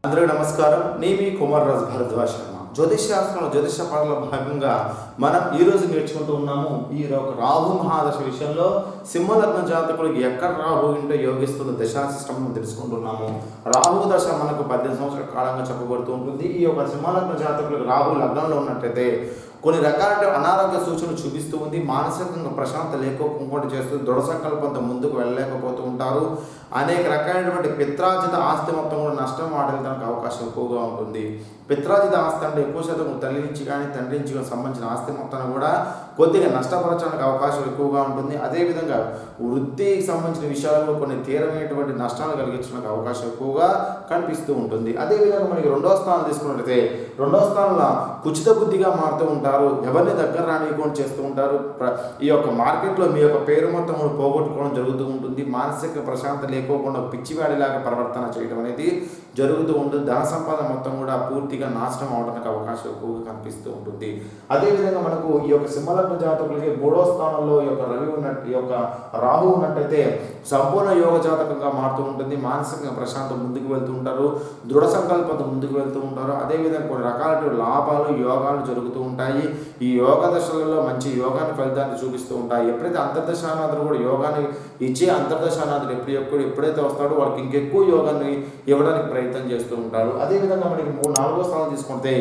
అందరికీ నమస్కారం. నేను కొమర్రాజు భరద్వాజ్ శర్మ. జ్యోతిష్శాస్త్రంలో జ్యోతిష పాఠంలో భాగంగా మనం ఈరోజు నేర్చుకుంటూ ఉన్నాము. ఈ రాహు మహాదశ విషయంలో సింహలగ్న జాతకుడికి ఎక్కడ రాహు ఇంటో యోగిస్తున్న దశాసిస్టమ్ తెలుసుకుంటున్నాము. రాహు దశ మనకు 18 సంవత్సరాల కాలంగా చెప్పబడుతూ ఉంటుంది. ఈ యొక్క సింహలగ్న జాతకులకు రాహు లగ్నంలో ఉన్నట్లయితే కొన్ని రకాల అనారోగ్య సూచనలు చూపిస్తూ ఉంది. మానసికంగా ప్రశాంత లేకపోవడం చేస్తూ దృఢ సంకల్పంతో ముందుకు వెళ్ళలేకపోతూ ఉంటారు. అనేక రకాలైనటువంటి పిత్రార్జిత ఆస్తి మొత్తం కూడా నష్టం వాడడానికి అవకాశం ఎక్కువగా ఉంటుంది. పిత్రార్జిత ఆస్తి అంటే ఎక్కువ శాతం తల్లి నుంచి కానీ తండ్రి నుంచి కానీ సంబంధించిన ఆస్తి మొత్తాన్ని కూడా కొద్దిగా నష్టపరచడానికి అవకాశం ఎక్కువగా ఉంటుంది. అదేవిధంగా వృత్తికి సంబంధించిన విషయాలలో కొన్ని తీవ్రమైనటువంటి నష్టాలు కలిగించడానికి అవకాశం ఎక్కువగా కనిపిస్తూ ఉంటుంది. అదేవిధంగా మనకి రెండవ స్థానం తీసుకున్నట్లయితే రెండవ స్థానంలో కుచిత బుద్ధిగా మారుతూ ఉంటారు. ఎవరిని దగ్గర రానియకుండా చేస్తూ ఉంటారు. ఈ యొక్క మార్కెట్లో మీ యొక్క పేరు మొత్తం పోగొట్టుకోవడం జరుగుతూ ఉంటుంది. మానసిక ప్రశాంతత లేకోకుండా పిచ్చివాడిలాగా ప్రవర్తన చేయడం అనేది జరుగుతూ ఉంటుంది. ధన సంపాదన మొత్తం కూడా పూర్తిగా నాశనం అవడానికి అవకాశం ఎక్కువగా కనిపిస్తూ ఉంటుంది. అదేవిధంగా మనకు ఈ యొక్క సింహలగ్న జాతకులకి 3వ స్థానంలో ఈ యొక్క రవి ఉన్నట్టు ఈ యొక్క రాహు ఉన్నట్టయితే సంపూర్ణ యోగ జాతకంగా మారుతూ ఉంటుంది. మానసికంగా ప్రశాంతం ముందుకు వెళ్తూ ఉంటారు. దృఢ సంకల్పంతో ముందుకు వెళ్తూ ఉంటారు. అదేవిధంగా కొన్ని రకాల లాభాలు యోగాలు జరుగుతూ ఉంటాయి. ఈ యోగ దశలలో మంచి యోగాన్ని ఫలితాన్ని చూపిస్తూ ఉంటాయి. ఎప్పుడైతే అంతర్దశానాథుడు కూడా యోగాన్ని ఇచ్చే అంతర్దశానాథుడు ఎప్పుడైతే వస్తాడో వాళ్ళకి ఇంకెక్కువ యోగాన్ని ఇవ్వడానికి ప్రయత్నం చేస్తూ ఉంటారు. అదేవిధంగా మనకి 4వ స్థానం తీసుకుంటే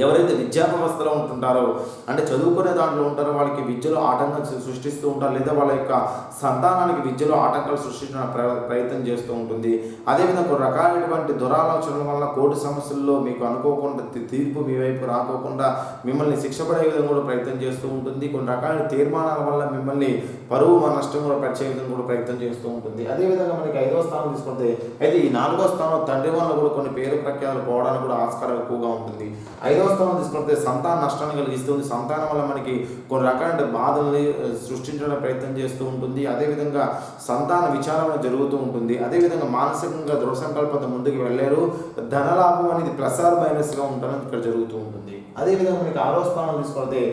ఎవరైతే విద్యా వ్యవస్థలో ఉంటుంటారో అంటే చదువుకునే దాంట్లో ఉంటారో వాళ్ళకి విద్యలో ఆటంకం సృష్టిస్తూ ఉంటారు, లేదా వాళ్ళ యొక్క సంతానానికి విద్యలో ఆటంకాలు సృష్టించడానికి ప్రయత్నం చేస్తూ ఉంటుంది. అదేవిధంగా కొన్ని రకాలైనటువంటి దురాలోచనల వల్ల కోర్టు సమస్యల్లో మీకు అనుకోకుండా తీర్పు మీ వైపు రాకోకుండా మిమ్మల్ని శిక్ష పడే విధంగా కూడా ప్రయత్నం చేస్తూ ఉంటుంది. కొన్ని రకాల తీర్మానాల వల్ల మిమ్మల్ని పరువు నష్టం కూడా పరిచే విధంగా కూడా ప్రయత్నం చేస్తూ ఉంటుంది. అదేవిధంగా మనకి 5వ స్థానం తీసుకుంటే అయితే ఈ 4వ స్థానం తండ్రి వల్ల కూడా కొన్ని పేరు ప్రఖ్యాతులు పోవడానికి కూడా ఆస్కారం ఎక్కువగా ఉంటుంది. 5వ స్థానం తీసుకుంటే సంతాన నష్టాన్ని కలిగిస్తుంది. సంతానం వల్ల మనకి కొన్ని రకాల బాధల్ని సృష్టించడానికి ప్రయత్నం చేస్తూ ఉంటుంది. అదేవిధంగా సంతాన విచారణ జరుగుతూ ఉంటుంది. అదేవిధంగా మానసికంగా దృఢ సంకల్పంతో ముందుకు వెళ్ళారు. ధనలాభం అనేది ప్లస్ ఆర్ మైనస్గా ఉండడానికి ఇక్కడ జరుగుతూ ఉంటుంది. అదేవిధంగా మనకి 6వ స్థానం తీసుకుంటే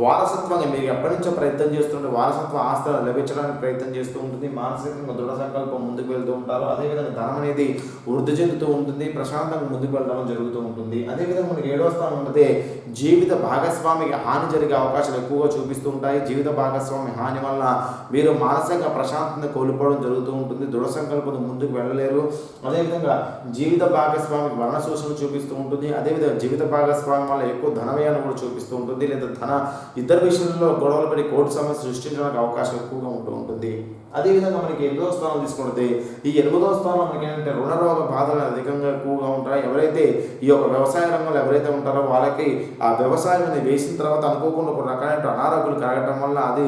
వారసత్వంగా మీరు ఎప్పటి నుంచో ప్రయత్నం చేస్తుంటే వారసత్వ ఆస్తులు లభించడానికి ప్రయత్నం చేస్తూ ఉంటుంది. మానసికంగా దృఢ సంకల్పం ముందుకు వెళ్తూ ఉంటారు. అదేవిధంగా ధనం అనేది వృద్ధి చెందుతూ ఉంటుంది. ప్రశాంతంగా ముందుకు వెళ్ళడం జరుగుతూ ఉంటుంది. అదేవిధంగా మనకి 7వ స్థానం ఉంటే జీవిత భాగస్వామికి హాని జరిగే అవకాశాలు ఎక్కువగా చూపిస్తూ ఉంటాయి. జీవిత భాగస్వామి హాని వల్ల మీరు మానసికంగా ప్రశాంతంగా కోల్పోవడం జరుగుతూ ఉంటుంది. దృఢ సంకల్పంతో ముందుకు వెళ్ళలేరు. అదేవిధంగా జీవిత భాగస్వామికి వర్ణ సూచనలు చూపిస్తూ ఉంటుంది. అదేవిధంగా జీవిత భాగస్వామి వల్ల ఎక్కువ ధన వ్యయాన్ని కూడా చూపిస్తూ ఉంటుంది, లేదా ఇద్దరు విషయంలో గొడవలు పడి కోర్టు సమస్య సృష్టించడానికి అవకాశం ఎక్కువగా ఉంటూ ఉంటుంది. అదేవిధంగా మనకి 8వ స్థానం తీసుకుంటే ఈ 8వ స్థానం మనకి ఏంటంటే రుణరోగ బాధలు అధికంగా ఎక్కువగా ఉంటాయి. ఎవరైతే ఈ యొక్క వ్యవసాయ రంగంలో ఎవరైతే ఉంటారో వాళ్ళకి ఆ వ్యవసాయం అనేది వేసిన తర్వాత అనుకోకుండా ఒక రకమైన అనారోగ్యాలు కలగటం వల్ల అది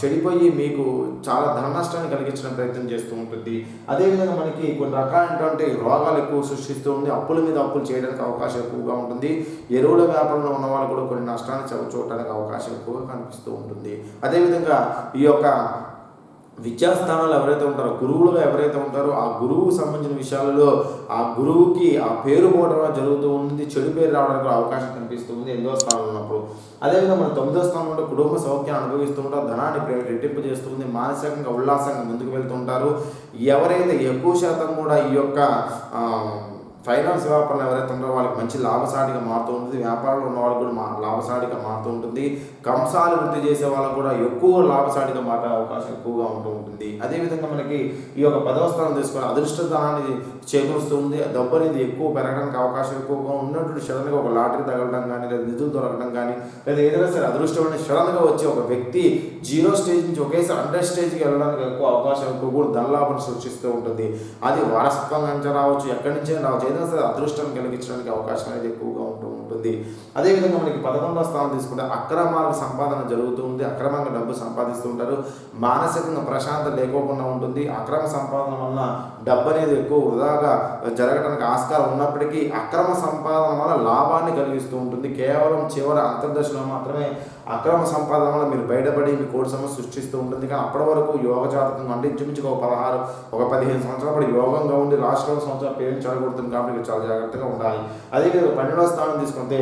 చెడిపోయి మీకు చాలా ధన నష్టాన్ని కలిగించడం ప్రయత్నం చేస్తూ ఉంటుంది. అదేవిధంగా మనకి కొన్ని రకాలైనటువంటి రోగాలు ఎక్కువ సృష్టిస్తూ ఉంది. అప్పుల మీద అప్పులు చేయడానికి అవకాశం ఎక్కువగా ఉంటుంది. ఎరువుల వ్యాపారంలో ఉన్న వాళ్ళు కూడా కొన్ని నష్టాన్ని చూడటానికి అవకాశం ఎక్కువగా కనిపిస్తూ ఉంటుంది. అదేవిధంగా ఈ యొక్క విద్యాస్థానాలు ఎవరైతే ఉంటారో గురువులుగా ఎవరైతే ఉంటారో ఆ గురువుకు సంబంధించిన విషయాలలో ఆ గురువుకి ఆ పేరు పోవడం జరుగుతూ ఉంటుంది. చెడు పేరు రావడానికి అవకాశం కనిపిస్తుంది 8వ స్థానంలో ఉన్నప్పుడు. అదేవిధంగా మన 9వ స్థానంలో కుటుంబ సౌఖ్యాన్ని అనుభవిస్తూ ఉంటారు. ధనాన్ని రెట్టింపు చేస్తుంది. మానసికంగా ఉల్లాసంగా ముందుకు వెళ్తూ ఉంటారు. ఎవరైతే ఎక్కువ శాతం కూడా ఈ యొక్క ఫైనాన్స్ వ్యాపారంలో ఎవరైతే ఉన్నారో వాళ్ళకి మంచి లాభసాటిగా మారుతూ ఉంటుంది. వ్యాపారంలో ఉన్న వాళ్ళకి కూడా లాభసాటిగా మారుతూ ఉంటుంది. కంసాలు వృద్ధి చేసే వాళ్ళకు కూడా ఎక్కువ లాభసాటిగా మారే అవకాశం ఎక్కువగా ఉంటూ ఉంటుంది. అదేవిధంగా మనకి ఈ యొక్క 10వ స్థానం తీసుకొని అదృష్టధనాన్ని చేకూరుస్తుంది. డబ్బు అనేది ఎక్కువ పెరగడానికి అవకాశం ఎక్కువగా ఉన్నటువంటి సడన్గా ఒక లాటరీ తగలడం కానీ, లేదా నిధులు దొరకడం కానీ, లేదా ఏదైనా సరే అదృష్టమైన సడన్గా వచ్చి ఒక వ్యక్తి 0 స్టేజ్ నుంచి ఒకేసారి 100 స్టేజ్కి వెళ్ళడానికి ఎక్కువ అవకాశం ఎక్కువ కూడా ధనలాభం సృష్టిస్తూ ఉంటుంది. అది వారసత్వంగా నుంచి రావచ్చు, ఎక్కడి నుంచే రావచ్చు, ఏదైనా సరే అదృష్టాన్ని కలిగించడానికి అవకాశం అనేది ఎక్కువగా ఉంటుంది. అదేవిధంగా మనకి 11వ స్థానం తీసుకుంటే అక్రమాల సంపాదన జరుగుతూ ఉంది. అక్రమంగా డబ్బు సంపాదిస్తూ ఉంటారు. మానసికంగా ప్రశాంతత లేకోకుండా ఉంటుంది. అక్రమ సంపాదన వలన డబ్బు అనేది ఎక్కువ వృధాగా జరగడానికి ఆస్కారం ఉన్నప్పటికీ అక్రమ సంపాదన వల్ల లాభాన్ని కలిగిస్తూ ఉంటుంది. కేవలం చివరి అంతర్దశలో మాత్రమే అక్రమ సంపాదన వల్ల మీరు బయటపడి మీ కోర్టు సమస్య సృష్టిస్తూ ఉంటుంది. కానీ అప్పటి వరకు యోగ జాతకం అంటే ఇంచుమించుగా ఒక 15 సంవత్సరాల పాటు యోగంగా ఉండి లాస్ట్ 2 సంవత్సరాలు పేరెంట్స్ చెడగొడుతుంది. కాబట్టి చాలా జాగ్రత్తగా ఉండాలి. అదేవిధంగా 12వ స్థానం తీసుకుంటే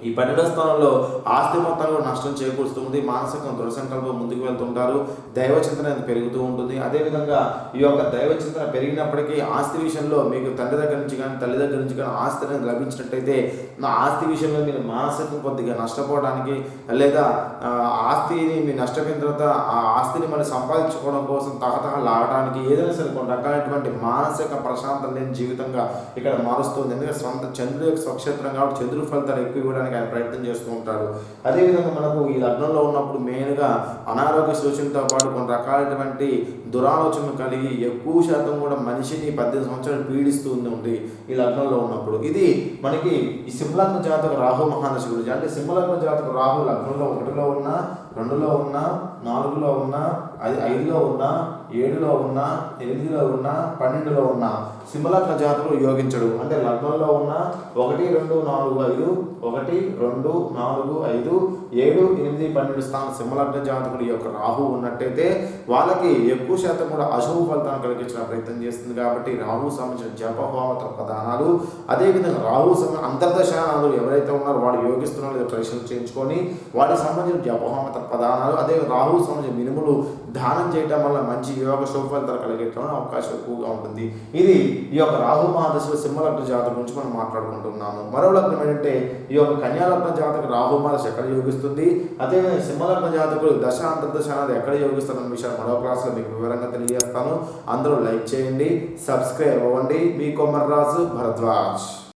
ఈ 12వ స్థానంలో ఆస్తి మొత్తాన్ని కూడా నష్టం చేకూరుస్తుంది. మానసిక దృఢ సంకల్పం ముందుకు వెళ్తుంటారు. దైవ చింతన అనేది పెరుగుతూ ఉంటుంది. అదేవిధంగా ఈ యొక్క దైవ చింతన పెరిగినప్పటికీ ఆస్తి విషయంలో మీకు తండ్రి దగ్గర నుంచి కానీ తల్లి దగ్గర నుంచి కానీ ఆస్తి అనేది లభించినట్టయితే నా ఆస్తి విషయంలో మీరు మానసిక కొద్దిగా నష్టపోవడానికి లేదా ఆస్తిని మీరు నష్టపోయిన తర్వాత ఆ ఆస్తిని మళ్ళీ సంపాదించుకోవడం కోసం తహతహలాడడానికి ఏదైనా సరే కొన్ని రకాలైనటువంటి మానసిక ప్రశాంతత లేని జీవితంగా ఇక్కడ మారుస్తుంది. ఎందుకంటే సొంత చంద్రుడి యొక్క స్వక్షేత్రం కాబట్టి చంద్రుడి ఫలితాలు ఎక్కువ ఇవ్వడానికి ఆయన ప్రయత్నం చేస్తూ ఉంటాడు. అదేవిధంగా మనకు ఈ లగ్నంలో ఉన్నప్పుడు మెయిన్గా అనారోగ్య సూచనతో పాటు కొన్ని రకాలైనటువంటి దురాలోచనలు కలిగి ఎక్కువ శాతం కూడా మనిషిని 18 సంవత్సరాలు పీడిస్తూ ఉంది ఈ లగ్నంలో ఉన్నప్పుడు. ఇది మనకి ఈ సింహలగ్న జాతక రాహు మహాదశ గురించి. అంటే సింహలగ్న జాతక రాహు లగ్నంలో 1లో ఉన్నా, 2లో ఉన్నా, 4లో ఉన్నా, 5లో ఉన్నా, 7లో ఉన్నా, 8లో ఉన్నా, 12లో ఉన్నా సింహలగ్న జాతకులు యోగించడు. అంటే లగ్నంలో ఉన్న 1, 2, 4, 5, 1, 2, 4, 5, 7, 8, 12 స్థానం సింహలగ్న జాతకుడు యొక్క రాహు ఉన్నట్టయితే వాళ్ళకి ఎక్కువ శాతం కూడా అశుభ ఫలితాన్ని కలిగించిన ప్రయత్నం చేస్తుంది. కాబట్టి రాహు సంబంధించిన జప హోమ తపదానాలు, అదేవిధంగా రాహు సంబంధించిన అంతర్దశానాలు ఎవరైతే ఉన్నారో వాళ్ళు యోగిస్తున్నారో లేదా పరీక్షలు చేయించుకొని వాటికి సంబంధించిన జప హోమ తపదానాలు, అదే రాహు సంబంధించిన మినుములు దానం చేయడం వల్ల మంచి యోగ శుభ ఫలితాలు కలిగేయడం అవకాశం ఎక్కువగా ఉంటుంది. ఇది ఈ యొక్క రాహు మహాదశలో సింహలగ్న జాతకం గురించి మనం మాట్లాడుకుంటున్నాము. మరో లగ్నం ఏంటంటే ఈ యొక్క కన్యాలగ్న జాతక రాహు మహాదశ ఎక్కడ యోగిస్తుంది, అదేవిధంగా సింహలగ్న జాతకులు దశ అంతర్దశ అనేది ఎక్కడ యోగిస్తున్న విషయాలు మరో క్లాసులో మీకు వివరంగా తెలియజేస్తాను. అందరూ లైక్ చేయండి, సబ్స్క్రైబ్ అవ్వండి. మీ కొమర్రాజు భరద్వాజ్.